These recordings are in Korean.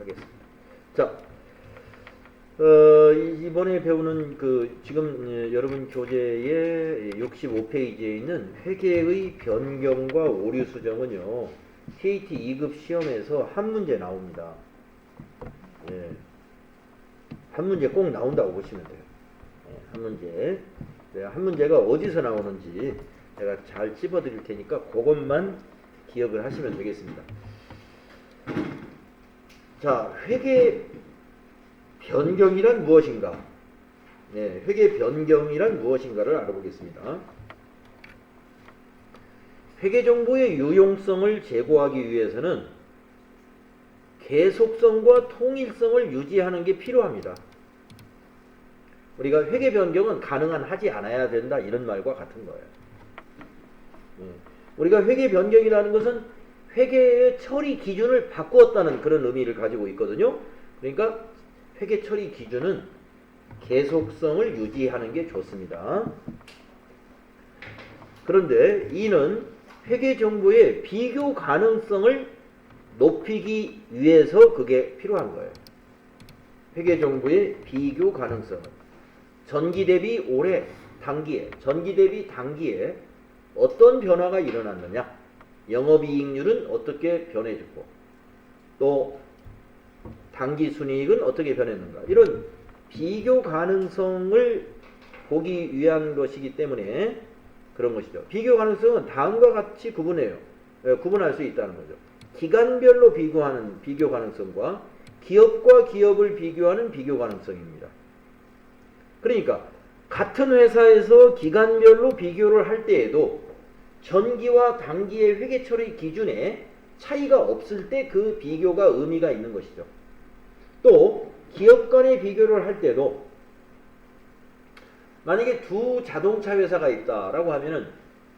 하겠습니다. 자, 이번에 배우는 지금 여러분 교재의 65페이지에 있는 회계의 변경과 오류 수정은요, KT 2급 시험에서 한 문제 나옵니다. 예. 한 문제 꼭 나온다고 보시면 돼요. 예, 한 문제. 네, 한 문제가 어디서 나오는지 제가 잘 찝어드릴 테니까 그것만 기억을 하시면 되겠습니다. 자, 회계 변경이란 무엇인가? 네, 회계 변경이란 무엇인가를 알아보겠습니다. 회계 정보의 유용성을 제고하기 위해서는 계속성과 통일성을 유지하는 게 필요합니다. 우리가 회계 변경은 가능한 하지 않아야 된다 이런 말과 같은 거예요. 우리가 회계 변경이라는 것은 회계의 처리 기준을 바꾸었다는 그런 의미를 가지고 있거든요. 그러니까 회계 처리 기준은 계속성을 유지하는 게 좋습니다. 그런데 이는 회계 정보의 비교 가능성을 높이기 위해서 그게 필요한 거예요. 회계 정보의 비교 가능성은 전기 대비 올해, 단기에, 전기 대비 단기에 어떤 변화가 일어났느냐, 영업이익률은 어떻게 변해졌고, 또 단기 순이익은 어떻게 변했는가, 이런 비교 가능성을 보기 위한 것이기 때문에 그런 것이죠. 비교 가능성은 다음과 같이 구분할 수 있다는 거죠. 기간별로 비교하는 비교 가능성과 기업과 기업을 비교하는 비교 가능성입니다. 그러니까 같은 회사에서 기간별로 비교를 할 때에도 전기와 단기의 회계 처리 기준에 차이가 없을 때 그 비교가 의미가 있는 것이죠. 또 기업 간의 비교를 할 때도 만약에 두 자동차 회사가 있다라고 하면은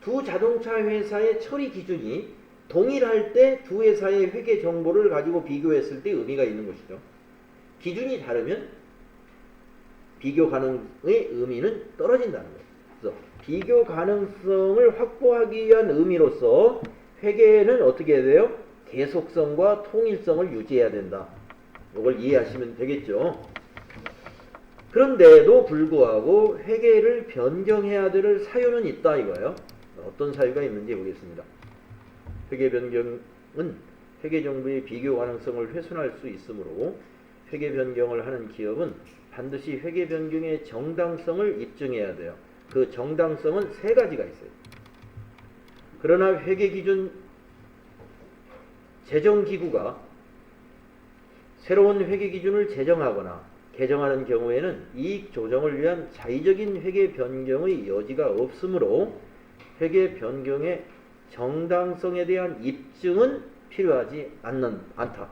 두 자동차 회사의 처리 기준이 동일할 때 두 회사의 회계 정보를 가지고 비교했을 때 의미가 있는 것이죠. 기준이 다르면 비교 가능의 의미는 떨어진다는 거예요. 그래서 비교 가능성을 확보하기 위한 의미로서 회계는 어떻게 해야 돼요? 계속성과 통일성을 유지해야 된다. 이걸 이해하시면 되겠죠. 그런데도 불구하고 회계를 변경해야 될 사유는 있다 이거예요. 어떤 사유가 있는지 보겠습니다. 회계 변경은 회계 정보의 비교 가능성을 훼손할 수 있으므로 회계 변경을 하는 기업은 반드시 회계 변경의 정당성을 입증해야 돼요. 그 정당성은 세 가지가 있어요. 그러나 회계기준 제정기구가 새로운 회계기준을 제정하거나 개정하는 경우에는 이익 조정을 위한 자의적인 회계 변경의 여지가 없으므로 회계 변경의 정당성에 대한 입증은 필요하지 않다.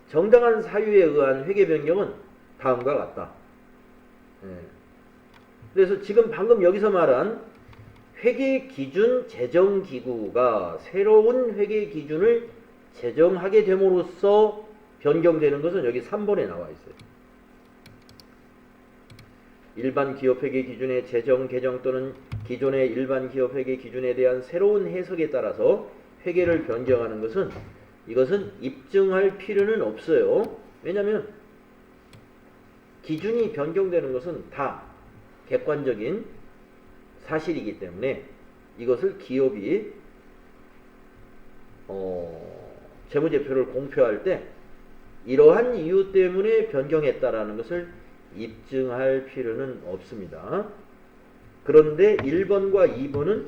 정당한 사유에 의한 회계 변경은 다음과 같다. 그래서 지금 방금 여기서 말한 회계기준 제정기구가 새로운 회계기준을 제정하게 됨으로써 변경되는 것은 여기 3번에 나와 있어요. 일반 기업 회계 기준의 제정, 개정 또는 기존의 일반 기업 회계 기준에 대한 새로운 해석에 따라서 회계를 변경하는 것은 이것은 입증할 필요는 없어요. 왜냐하면 기준이 변경되는 것은 다 객관적인 사실이기 때문에 이것을 기업이 재무제표를 공표할 때 이러한 이유 때문에 변경했다라는 것을 입증할 필요는 없습니다. 그런데 1번과 2번은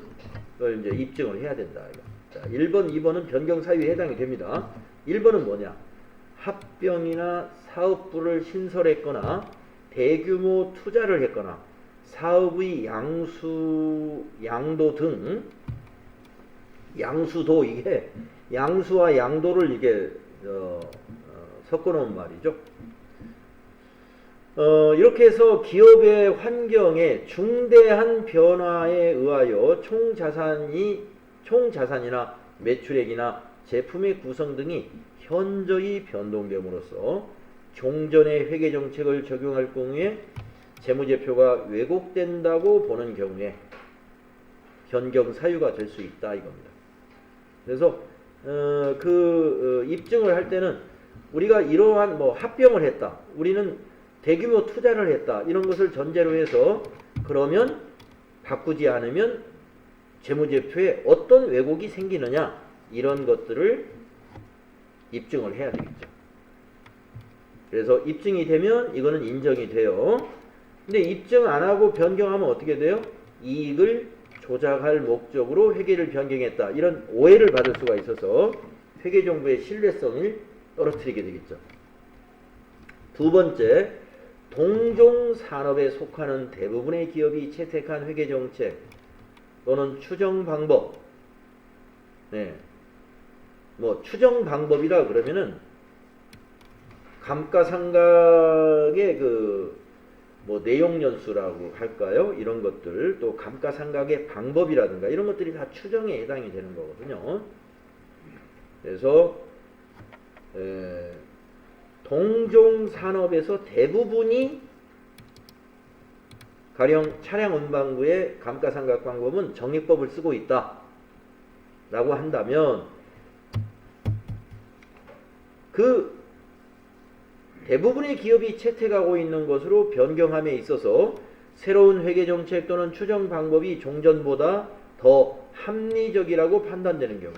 이제 입증을 해야 된다. 자, 1번, 2번은 변경 사유에 해당이 됩니다. 1번은 뭐냐? 합병이나 사업부를 신설했거나 대규모 투자를 했거나 사업의 양도 등 양수도 이게 양수와 양도를 이게 섞어놓은 말이죠. 이렇게 해서 기업의 환경에 중대한 변화에 의하여 총자산이나 매출액이나 제품의 구성 등이 현저히 변동됨으로써 종전의 회계정책을 적용할 경우에 재무제표가 왜곡된다고 보는 경우에 변경 사유가 될 수 있다 이겁니다. 그래서 입증을 할 때는 우리가 이러한 뭐 합병을 했다, 우리는 대규모 투자를 했다, 이런 것을 전제로 해서 그러면 바꾸지 않으면 재무제표에 어떤 왜곡이 생기느냐, 이런 것들을 입증을 해야 되겠죠. 그래서 입증이 되면 이거는 인정이 돼요. 근데 입증 안 하고 변경하면 어떻게 돼요? 이익을 조작할 목적으로 회계를 변경했다, 이런 오해를 받을 수가 있어서 회계정보의 신뢰성을 떨어뜨리게 되겠죠. 두 번째, 동종산업에 속하는 대부분의 기업이 채택한 회계정책 또는 추정 방법. 네. 뭐 추정 방법이라 그러면은 감가상각의 뭐 내용연수라고 할까요? 이런 것들, 또 감가상각의 방법이라든가 이런 것들이 다 추정에 해당이 되는 거거든요. 그래서 동종산업에서 대부분이, 가령 차량운반부의 감가상각 방법은 정리법을 쓰고 있다 라고 한다면, 그 대부분의 기업이 채택하고 있는 것으로 변경함에 있어서 새로운 회계정책 또는 추정 방법이 종전보다 더 합리적이라고 판단되는 경우,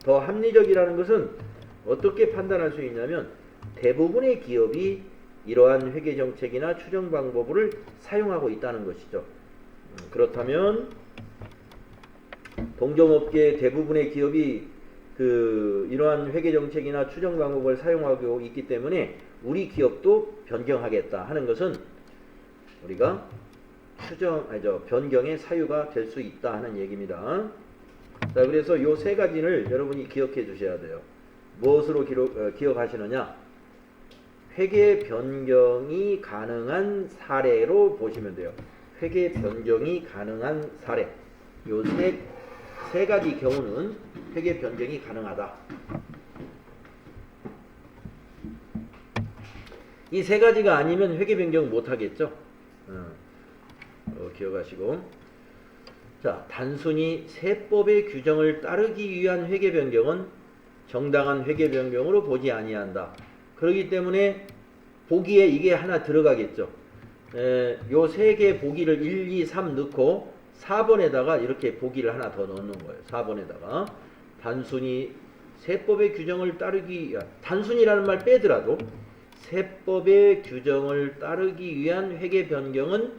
더 합리적이라는 것은 어떻게 판단할 수 있냐면, 대부분의 기업이 이러한 회계정책이나 추정 방법을 사용하고 있다는 것이죠. 그렇다면 동종업계의 대부분의 기업이 이러한 회계정책이나 추정 방법을 사용하고 있기 때문에 우리 기업도 변경하겠다 하는 것은 우리가 변경의 사유가 될 수 있다 하는 얘기입니다. 자, 그래서 요 세 가지를 여러분이 기억해 주셔야 돼요. 무엇으로 기억하시느냐? 회계 변경이 가능한 사례로 보시면 돼요. 회계 변경이 가능한 사례. 요 세 가지 경우는 회계 변경이 가능하다. 이 세 가지가 아니면 회계 변경 못 하겠죠. 기억하시고. 자, 단순히 세법의 규정을 따르기 위한 회계 변경은 정당한 회계 변경으로 보지 아니한다. 그렇기 때문에 보기에 이게 하나 들어가겠죠. 요 세 개 보기를 1, 2, 3 넣고 4번에다가 이렇게 보기를 하나 더 넣는 거예요. 4번에다가 단순히 세법의 규정을 따르기, 단순히라는 말 빼더라도 세법의 규정을 따르기 위한 회계 변경은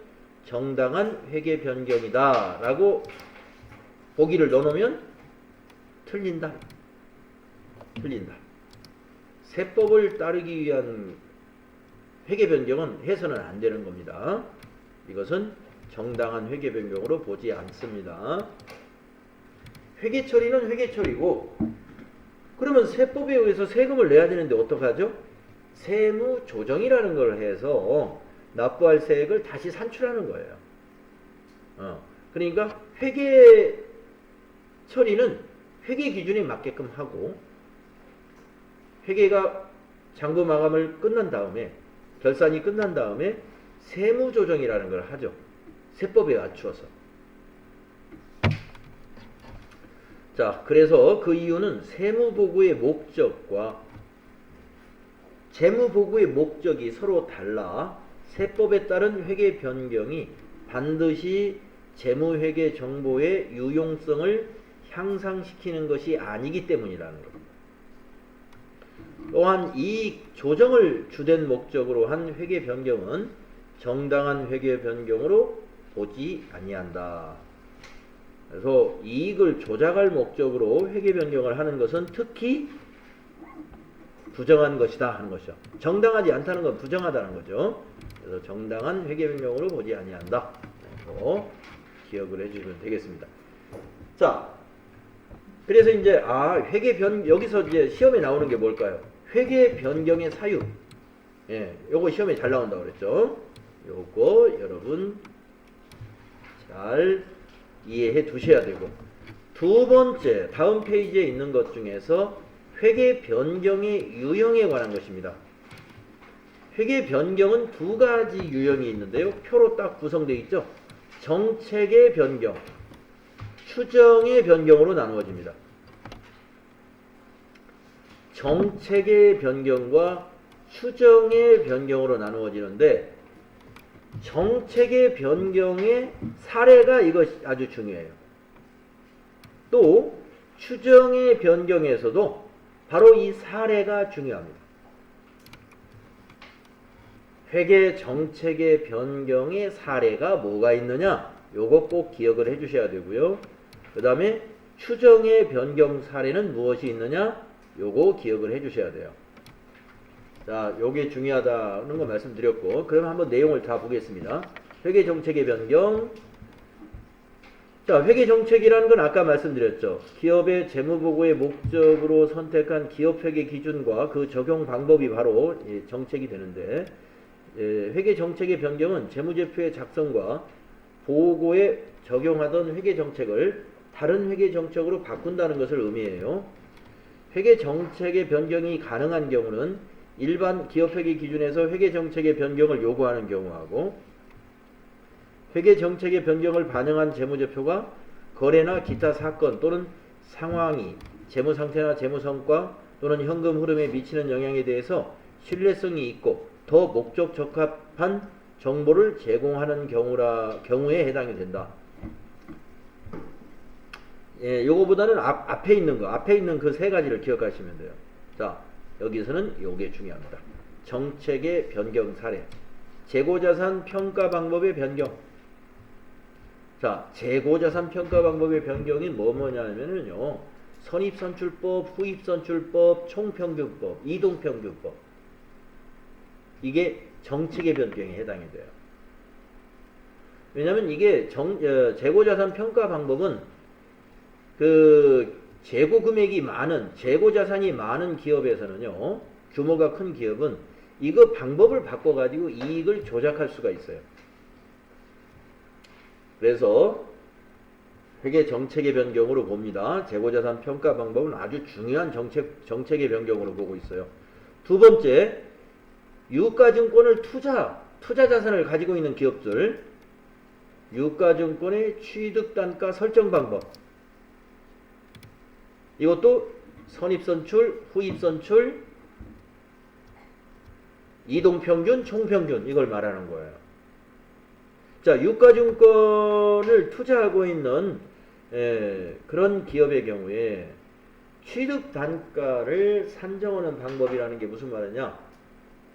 정당한 회계 변경이다 라고 보기를 넣어놓으면 틀린다. 세법을 따르기 위한 회계 변경은 해서는 안 되는 겁니다. 이것은 정당한 회계 변경으로 보지 않습니다. 회계 처리는 회계 처리고, 그러면 세법에 의해서 세금을 내야 되는데 어떡하죠? 세무 조정이라는 걸 해서 납부할 세액을 다시 산출하는 거예요. 그러니까 회계 처리는 회계 기준에 맞게끔 하고, 회계가 장부 마감을 끝난 다음에, 결산이 끝난 다음에 세무 조정이라는 걸 하죠. 세법에 맞추어서. 자, 그래서 그 이유는 세무보고의 목적과 재무보고의 목적이 서로 달라 세법에 따른 회계 변경이 반드시 재무회계 정보의 유용성을 향상시키는 것이 아니기 때문이라는 것. 또한 이익 조정을 주된 목적으로 한 회계 변경은 정당한 회계 변경으로 보지 아니한다. 그래서 이익을 조작할 목적으로 회계 변경을 하는 것은 특히 부정한 것이다 하는 것이죠. 정당하지 않다는 건 부정하다는 거죠. 그래서 정당한 회계 변경으로 보지 아니한다. 기억을 해주시면 되겠습니다. 자, 그래서 이제 여기서 이제 시험에 나오는 게 뭘까요? 회계 변경의 사유. 요거 시험에 잘 나온다고 그랬죠. 요거 여러분 잘 이해해 두셔야 되고, 두 번째 다음 페이지에 있는 것 중에서 회계 변경의 유형에 관한 것입니다. 회계 변경은 두 가지 유형이 있는데요. 표로 딱 구성되어 있죠. 정책의 변경, 추정의 변경으로 나누어집니다. 정책의 변경과 추정의 변경으로 나누어지는데 정책의 변경의 사례가 이것이 아주 중요해요. 또 추정의 변경에서도 바로 이 사례가 중요합니다. 회계 정책의 변경의 사례가 뭐가 있느냐? 요거 꼭 기억을 해 주셔야 되고요. 그 다음에 추정의 변경 사례는 무엇이 있느냐? 요거 기억을 해 주셔야 돼요. 자, 요게 중요하다는 거 말씀드렸고, 그럼 한번 내용을 다 보겠습니다. 회계 정책의 변경. 자, 회계 정책이라는 건 아까 말씀드렸죠. 기업의 재무보고의 목적으로 선택한 기업 회계 기준과 그 적용 방법이 바로 정책이 되는데, 회계 정책의 변경은 재무제표의 작성과 보고에 적용하던 회계 정책을 다른 회계 정책으로 바꾼다는 것을 의미해요. 회계 정책의 변경이 가능한 경우는 일반 기업회계 기준에서 회계 정책의 변경을 요구하는 경우하고, 회계 정책의 변경을 반영한 재무제표가 거래나 기타 사건 또는 상황이 재무상태나 재무성과 또는 현금 흐름에 미치는 영향에 대해서 신뢰성이 있고 더 목적 적합한 정보를 제공하는 경우에 해당이 된다. 예, 요거보다는 앞에 있는 그 세 가지를 기억하시면 돼요. 자, 여기서는 요게 중요합니다. 정책의 변경 사례, 재고자산 평가 방법의 변경. 자, 재고자산 평가 방법의 변경이 뭐냐면요, 선입선출법, 후입선출법, 총평균법, 이동평균법. 이게 정책의 변경에 해당이 돼요. 왜냐하면 이게 재고자산 평가 방법은 그 재고 금액이 많은, 재고 자산이 많은 기업에서는요, 규모가 큰 기업은 이거 방법을 바꿔가지고 이익을 조작할 수가 있어요. 그래서 회계 정책의 변경으로 봅니다. 재고 자산 평가 방법은 아주 중요한 정책의 변경으로 보고 있어요. 두 번째, 유가증권을 투자 자산을 가지고 있는 기업들, 유가증권의 취득단가 설정 방법. 이것도 선입선출, 후입선출, 이동평균, 총평균, 이걸 말하는 거예요. 자, 유가증권을 투자하고 있는 그런 기업의 경우에 취득단가를 산정하는 방법이라는 게 무슨 말이냐?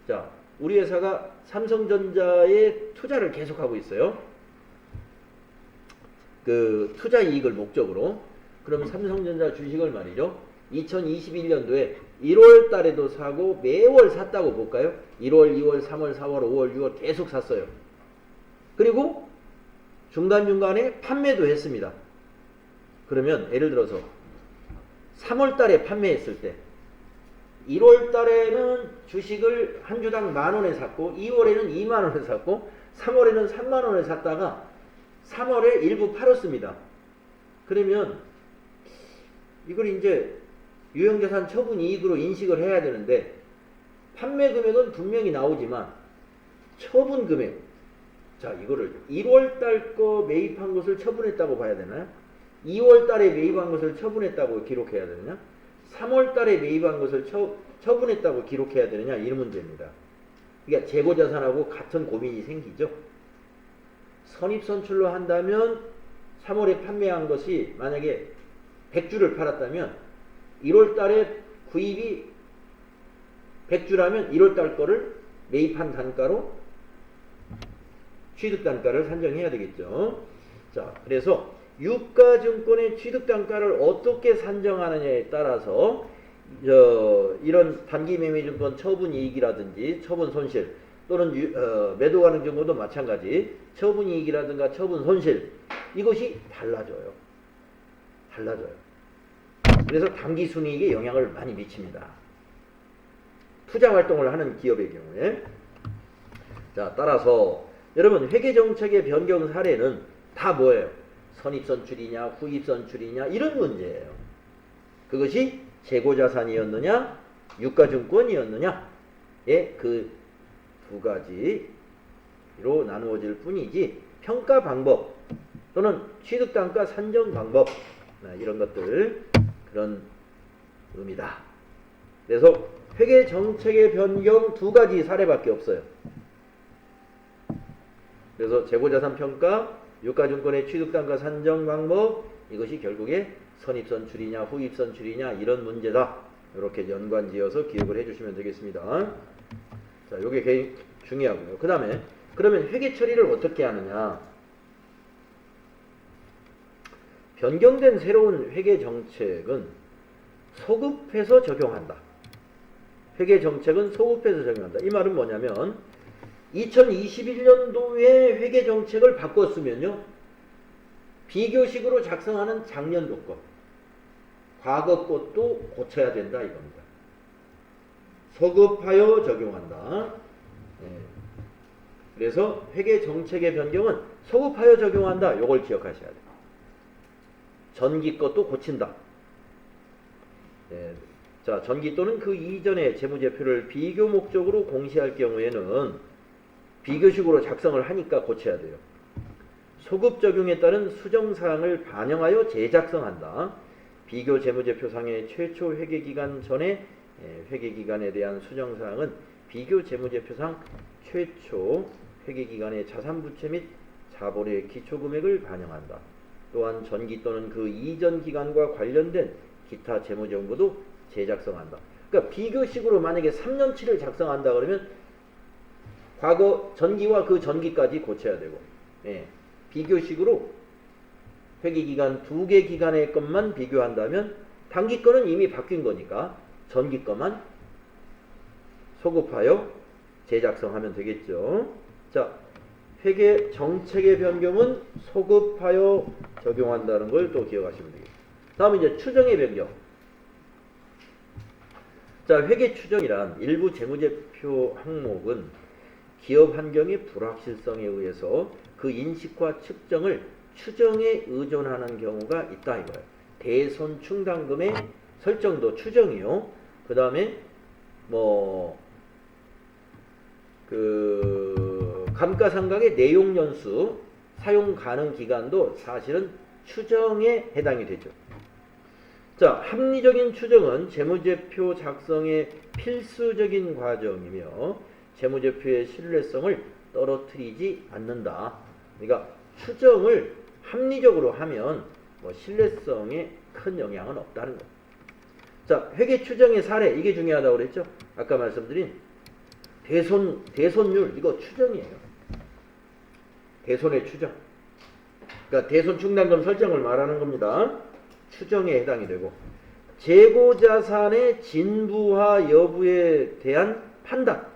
자, 우리 회사가 삼성전자에 투자를 계속하고 있어요. 그 투자 이익을 목적으로. 그럼 삼성전자 주식을 말이죠, 2021년도에 1월 달에도 사고 매월 샀다고 볼까요? 1월, 2월, 3월, 4월, 5월, 6월 계속 샀어요. 그리고 중간중간에 판매도 했습니다. 그러면 예를 들어서 3월 달에 판매했을 때 1월 달에는 주식을 한 주당 10,000원에 샀고, 2월에는 20,000원에 샀고, 3월에는 30,000원에 샀다가 3월에 일부 팔았습니다. 그러면 이걸 이제 유형자산 처분 이익으로 인식을 해야 되는데, 판매 금액은 분명히 나오지만 처분 금액, 자, 이거를 1월 달 거 매입한 것을 처분했다고 봐야 되나요? 2월 달에 매입한 것을 처분했다고 기록해야 되느냐? 3월 달에 매입한 것을 처분했다고 기록해야 되느냐? 이 문제입니다. 그러니까 재고자산하고 같은 고민이 생기죠. 선입선출로 한다면 3월에 판매한 것이 만약에 100주를 팔았다면 1월 달에 구입이 100주라면 1월 달 거를 매입한 단가로 취득단가를 산정해야 되겠죠. 자, 그래서 유가증권의 취득단가를 어떻게 산정하느냐에 따라서 이런 단기매매증권 처분이익이라든지 처분손실, 또는 매도가능증권도 마찬가지 처분이익이라든가 처분손실, 이것이 달라져요. 그래서 당기순이익에 영향을 많이 미칩니다. 투자활동을 하는 기업의 경우에. 자, 따라서 여러분, 회계정책의 변경 사례는 다 뭐예요? 선입선출이냐 후입선출이냐 이런 문제예요. 그것이 재고자산이었느냐 유가증권이었느냐, 그 두 가지로 나누어질 뿐이지 평가 방법 또는 취득단가 산정 방법, 이런 것들, 그런 의미다. 그래서 회계 정책의 변경 두 가지 사례밖에 없어요. 그래서 재고자산 평가, 유가증권의 취득단가 산정 방법, 이것이 결국에 선입선출이냐 후입선출이냐 이런 문제다. 이렇게 연관지어서 기억을 해주시면 되겠습니다. 자, 이게 굉장히 중요하고요. 그 다음에 그러면 회계 처리를 어떻게 하느냐? 변경된 새로운 회계 정책은 소급해서 적용한다. 회계 정책은 소급해서 적용한다. 이 말은 뭐냐면 2021년도에 회계 정책을 바꿨으면요, 비교식으로 작성하는 작년도 것, 과거 것도 고쳐야 된다 이겁니다. 소급하여 적용한다. 그래서 회계 정책의 변경은 소급하여 적용한다. 이걸 기억하셔야 돼요. 전기 것도 고친다. 자, 전기 또는 그 이전의 재무제표를 비교 목적으로 공시할 경우에는 비교식으로 작성을 하니까 고쳐야 돼요. 소급 적용에 따른 수정사항을 반영하여 재작성한다. 비교 재무제표상의 최초 회계기간 전에 회계기간에 대한 수정사항은 비교 재무제표상 최초 회계기간의 자산부채 및 자본의 기초금액을 반영한다. 또한 전기 또는 그 이전 기간과 관련된 기타 재무정보도 재작성한다. 그러니까 비교식으로 만약에 3년치를 작성한다 그러면 과거 전기와 그 전기까지 고쳐야 되고, 비교식으로 회계기간 2개 기간의 것만 비교한다면 단기 거는 이미 바뀐 거니까 전기 거만 소급하여 재작성하면 되겠죠. 자, 회계 정책의 변경은 소급하여 적용한다는 걸 또 기억하시면 되겠습니다. 다음 이제 추정의 변경. 자, 회계 추정이란 일부 재무제표 항목은 기업 환경의 불확실성에 의해서 그 인식과 측정을 추정에 의존하는 경우가 있다 이거예요. 대손 충당금의 설정도 추정이요. 그 다음에 감가상각의 내용 연수, 사용 가능 기간도 사실은 추정에 해당이 되죠. 자, 합리적인 추정은 재무제표 작성의 필수적인 과정이며 재무제표의 신뢰성을 떨어뜨리지 않는다. 그러니까 추정을 합리적으로 하면 신뢰성에 큰 영향은 없다는 것. 자, 회계 추정의 사례, 이게 중요하다고 그랬죠. 아까 말씀드린 대손율, 이거 추정이에요. 대손의 추정. 그러니까 대손 충당금 설정을 말하는 겁니다. 추정에 해당이 되고, 재고자산의 진부화 여부에 대한 판단.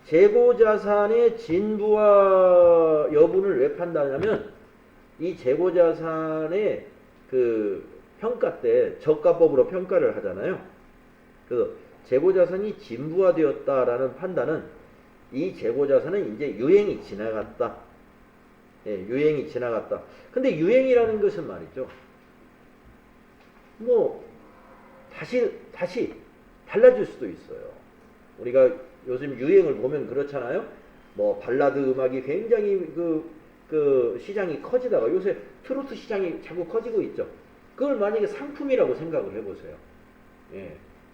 재고자산의 진부화 여부를 왜 판단하냐면 이 재고자산의 그 평가 때 저가법으로 평가를 하잖아요. 그래서 재고자산이 진부화되었다라는 판단은 이 재고자산은 이제 유행이 지나갔다. 유행이 지나갔다. 근데 유행이라는 것은 말이죠, 다시 달라질 수도 있어요. 우리가 요즘 유행을 보면 그렇잖아요. 발라드 음악이 굉장히 그 시장이 커지다가 요새 트로트 시장이 자꾸 커지고 있죠. 그걸 만약에 상품이라고 생각을 해보세요.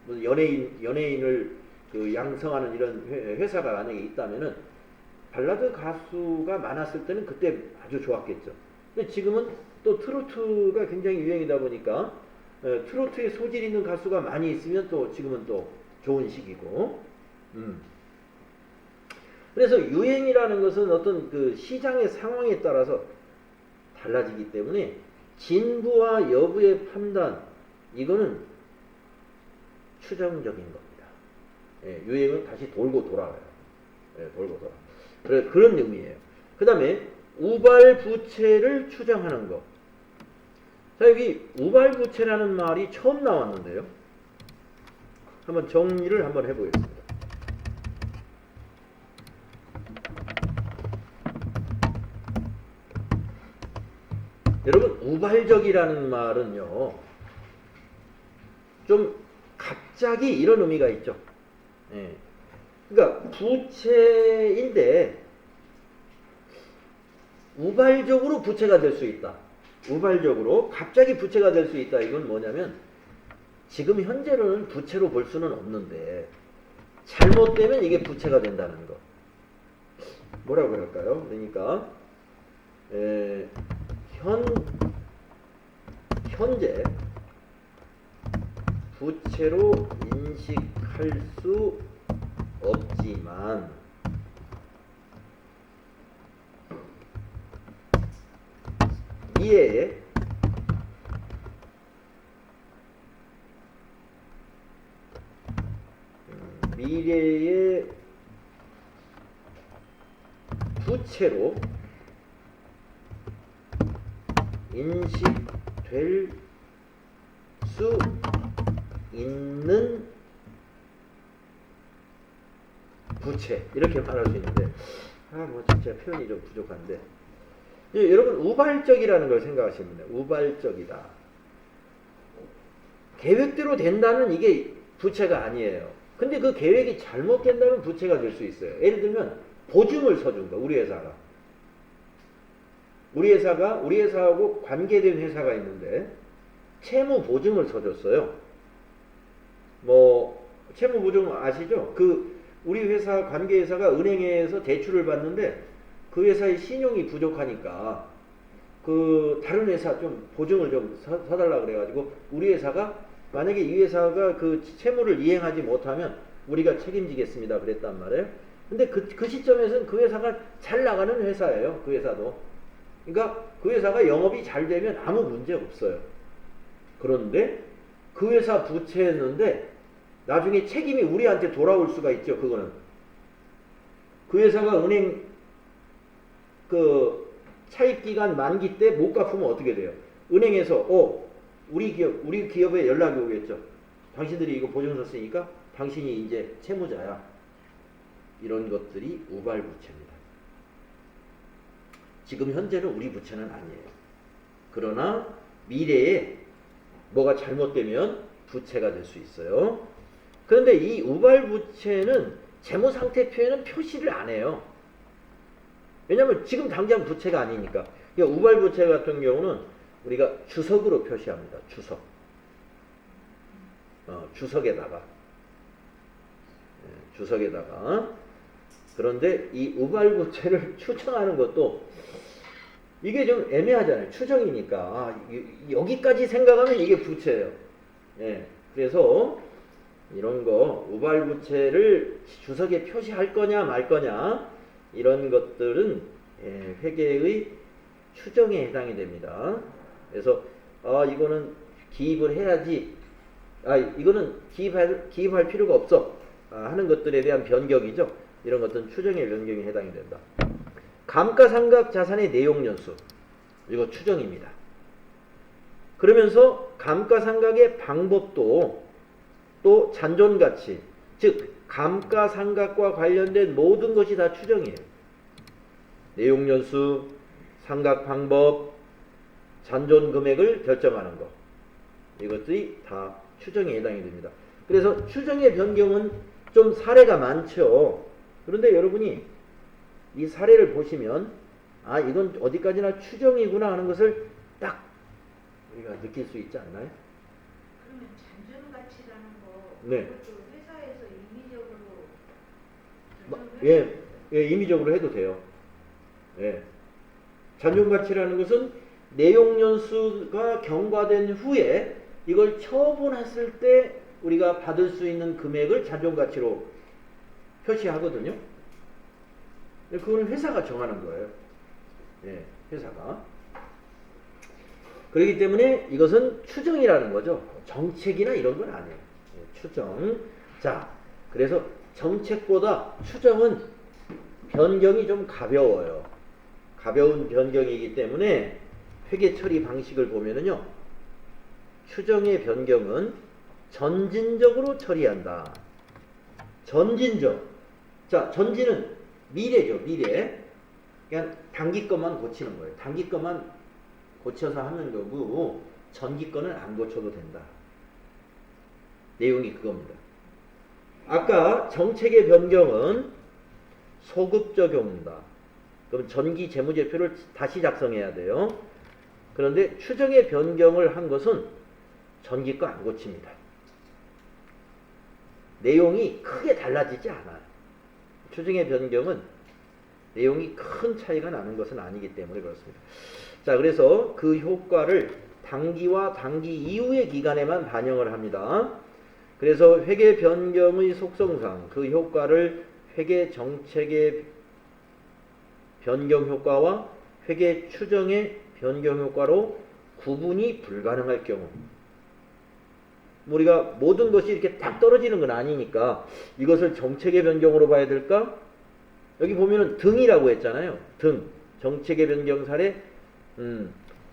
무슨 연예인을 그 양성하는 이런 회사가 만약에 있다면은 발라드 가수가 많았을 때는 그때 아주 좋았겠죠. 근데 지금은 또 트로트가 굉장히 유행이다 보니까 트로트에 소질 있는 가수가 많이 있으면 또 지금은 또 좋은 시기고. 그래서 유행이라는 것은 어떤 그 시장의 상황에 따라서 달라지기 때문에 진부와 여부의 판단, 이거는 추정적인 겁니다. 유행은 다시 돌고 돌아와요. 돌고 돌아. 그런 의미예요. 그 다음에 우발부채를 추정하는 것. 자, 여기 우발부채라는 말이 처음 나왔는데요. 한번 정리를 한번 해보겠습니다. 여러분, 우발적이라는 말은요, 좀 갑자기 이런 의미가 있죠. 그러니까 부채인데 우발적으로 부채가 될 수 있다. 우발적으로 갑자기 부채가 될 수 있다. 이건 뭐냐면 지금 현재로는 부채로 볼 수는 없는데 잘못되면 이게 부채가 된다는 거. 뭐라고 그럴까요? 그러니까 현재 부채로 인식할 수 없지만 미래의 부채로 인식될 수 있는 부채, 이렇게 말할 수 있는데 뭐 진짜 표현이 좀 부족한데, 여러분 우발적이라는 걸 생각하시면 돼요. 우발적이다. 계획대로 된다면 이게 부채가 아니에요. 근데 그 계획이 잘못된다면 부채가 될 수 있어요. 예를 들면 보증을 서준 거, 우리 회사가 우리 회사하고 관계된 회사가 있는데 채무 보증을 서줬어요. 뭐 채무 보증 아시죠? 우리 회사 관계 회사가 은행에서 대출을 받는데 그 회사의 신용이 부족하니까 다른 회사 좀 보증을 좀 서달라 그래가지고 우리 회사가 만약에 이 회사가 그 채무를 이행하지 못하면 우리가 책임지겠습니다 그랬단 말이에요. 근데 그 시점에서는 그 회사가 잘 나가는 회사예요. 그 회사도. 그러니까 그 회사가 영업이 잘 되면 아무 문제 없어요. 그런데 그 회사 부채였는데 나중에 책임이 우리한테 돌아올 수가 있죠. 그거는 그 회사가 은행 차입기간 만기 때 못 갚으면 어떻게 돼요? 은행에서 우리 기업에 연락이 오겠죠. 당신들이 이거 보증 섰으니까 당신이 이제 채무자야. 이런 것들이 우발부채입니다. 지금 현재는 우리 부채는 아니에요. 그러나 미래에 뭐가 잘못되면 부채가 될 수 있어요. 그런데 이 우발부채는 재무상태표에는 표시를 안 해요. 왜냐하면 지금 당장 부채가 아니니까. 그러니까 우발부채 같은 경우는 우리가 주석으로 표시합니다. 주석에다가. 그런데 이 우발부채를 추정하는 것도 이게 좀 애매하잖아요. 추정이니까. 여기까지 생각하면 이게 부채예요. 그래서 이런 거 우발부채를 주석에 표시할 거냐 말 거냐 이런 것들은 회계의 추정에 해당이 됩니다. 그래서 이거는 기입을 해야지, 이거는 기입할 필요가 없어 하는 것들에 대한 변경이죠. 이런 것들은 추정의 변경에 해당이 된다. 감가상각 자산의 내용연수, 이거 추정입니다. 그러면서 감가상각의 방법도 또 잔존가치, 즉 감가상각과 관련된 모든 것이 다 추정이에요. 내용연수, 상각방법, 잔존금액을 결정하는 것, 이것들이 다 추정에 해당이 됩니다. 그래서 추정의 변경은 좀 사례가 많죠. 그런데 여러분이 이 사례를 보시면 이건 어디까지나 추정이구나 하는 것을 딱 우리가 느낄 수 있지 않나요? 그러면 잔존가치라는 거, 네. 그것도 회사에서 임의적으로 임의적으로 해도 돼요. 잔존가치라는 것은 내용연수가 경과된 후에 이걸 처분했을 때 우리가 받을 수 있는 금액을 잔존가치로 표시하거든요. 그거는 회사가 정하는 거예요. 회사가. 그렇기 때문에 이것은 추정이라는 거죠. 정책이나 이런 건 아니에요. 추정. 자, 그래서 정책보다 추정은 변경이 좀 가벼워요. 가벼운 변경이기 때문에 회계 처리 방식을 보면은요, 추정의 변경은 전진적으로 처리한다. 전진적. 자, 전진은 미래죠, 미래. 그냥 단기 것만 고치는 거예요. 단기 것만 고쳐서 하는 거고, 전기 거는 안 고쳐도 된다. 내용이 그겁니다. 아까 정책의 변경은 소급 적용다. 그럼 전기 재무제표를 다시 작성해야 돼요. 그런데 추정의 변경을 한 것은 전기 거 안 고칩니다. 내용이 크게 달라지지 않아요. 추정의 변경은 내용이 큰 차이가 나는 것은 아니기 때문에 그렇습니다. 자, 그래서 그 효과를 당기와 당기 이후의 기간에만 반영을 합니다. 그래서 회계 변경의 속성상 그 효과를 회계 정책의 변경 효과와 회계 추정의 변경 효과로 구분이 불가능할 경우, 우리가 모든 것이 이렇게 딱 떨어지는 건 아니니까 이것을 정책의 변경으로 봐야 될까? 여기 보면은 등이라고 했잖아요. 등. 정책의 변경 사례,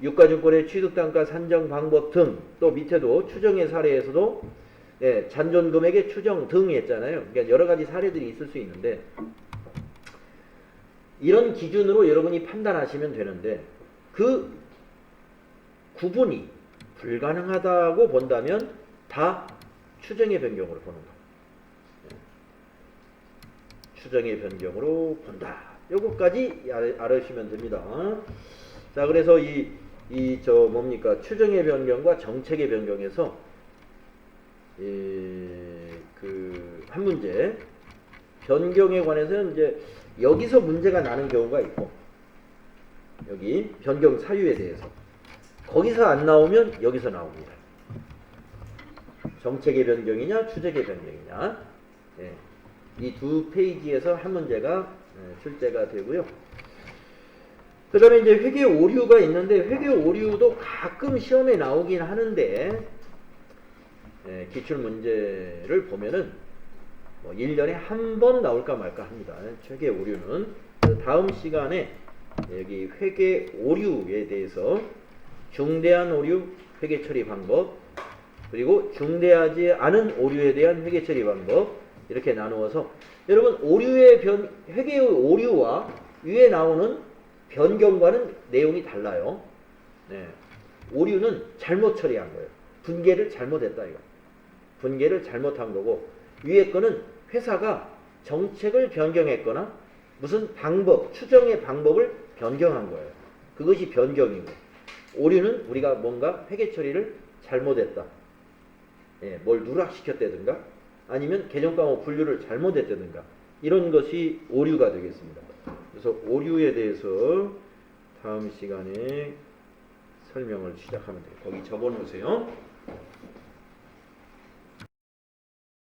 유가증권의 취득단가 산정 방법 등, 또 밑에도 추정의 사례에서도 잔존금액의 추정 등이 했잖아요. 그러니까 여러 가지 사례들이 있을 수 있는데 이런 기준으로 여러분이 판단하시면 되는데 그 구분이 불가능하다고 본다면 다 추정의 변경으로 보는 거예요. 추정의 변경으로 본다. 요것까지 알으시면 됩니다. 자, 그래서 뭡니까? 추정의 변경과 정책의 변경에서 한 문제 변경에 관해서는 이제 여기서 문제가 나는 경우가 있고, 여기 변경 사유에 대해서 거기서 안 나오면 여기서 나옵니다. 정책의 변경이냐 추정의 변경이냐, 이 두 페이지에서 한 문제가 출제가 되고요. 그 다음에 이제 회계 오류가 있는데, 회계 오류도 가끔 시험에 나오긴 하는데 기출 문제를 보면은 1년에 한 번 나올까 말까 합니다. 회계 오류는. 다음 시간에 여기 회계 오류에 대해서 중대한 오류 회계 처리 방법, 그리고 중대하지 않은 오류에 대한 회계 처리 방법, 이렇게 나누어서 여러분 회계의 오류와 위에 나오는 변경과는 내용이 달라요. 오류는 잘못 처리한 거예요. 분계를 잘못했다 이거. 분계를 잘못한 거고, 위에 거는 회사가 정책을 변경했거나 무슨 방법, 추정의 방법을 변경한 거예요. 그것이 변경이고, 오류는 우리가 뭔가 회계 처리를 잘못했다. 뭘 누락시켰다든가 아니면 개정과목 분류를 잘못했다든가 이런 것이 오류가 되겠습니다. 그래서 오류에 대해서 다음 시간에 설명을 시작하면 돼요. 거기 적어놓으세요.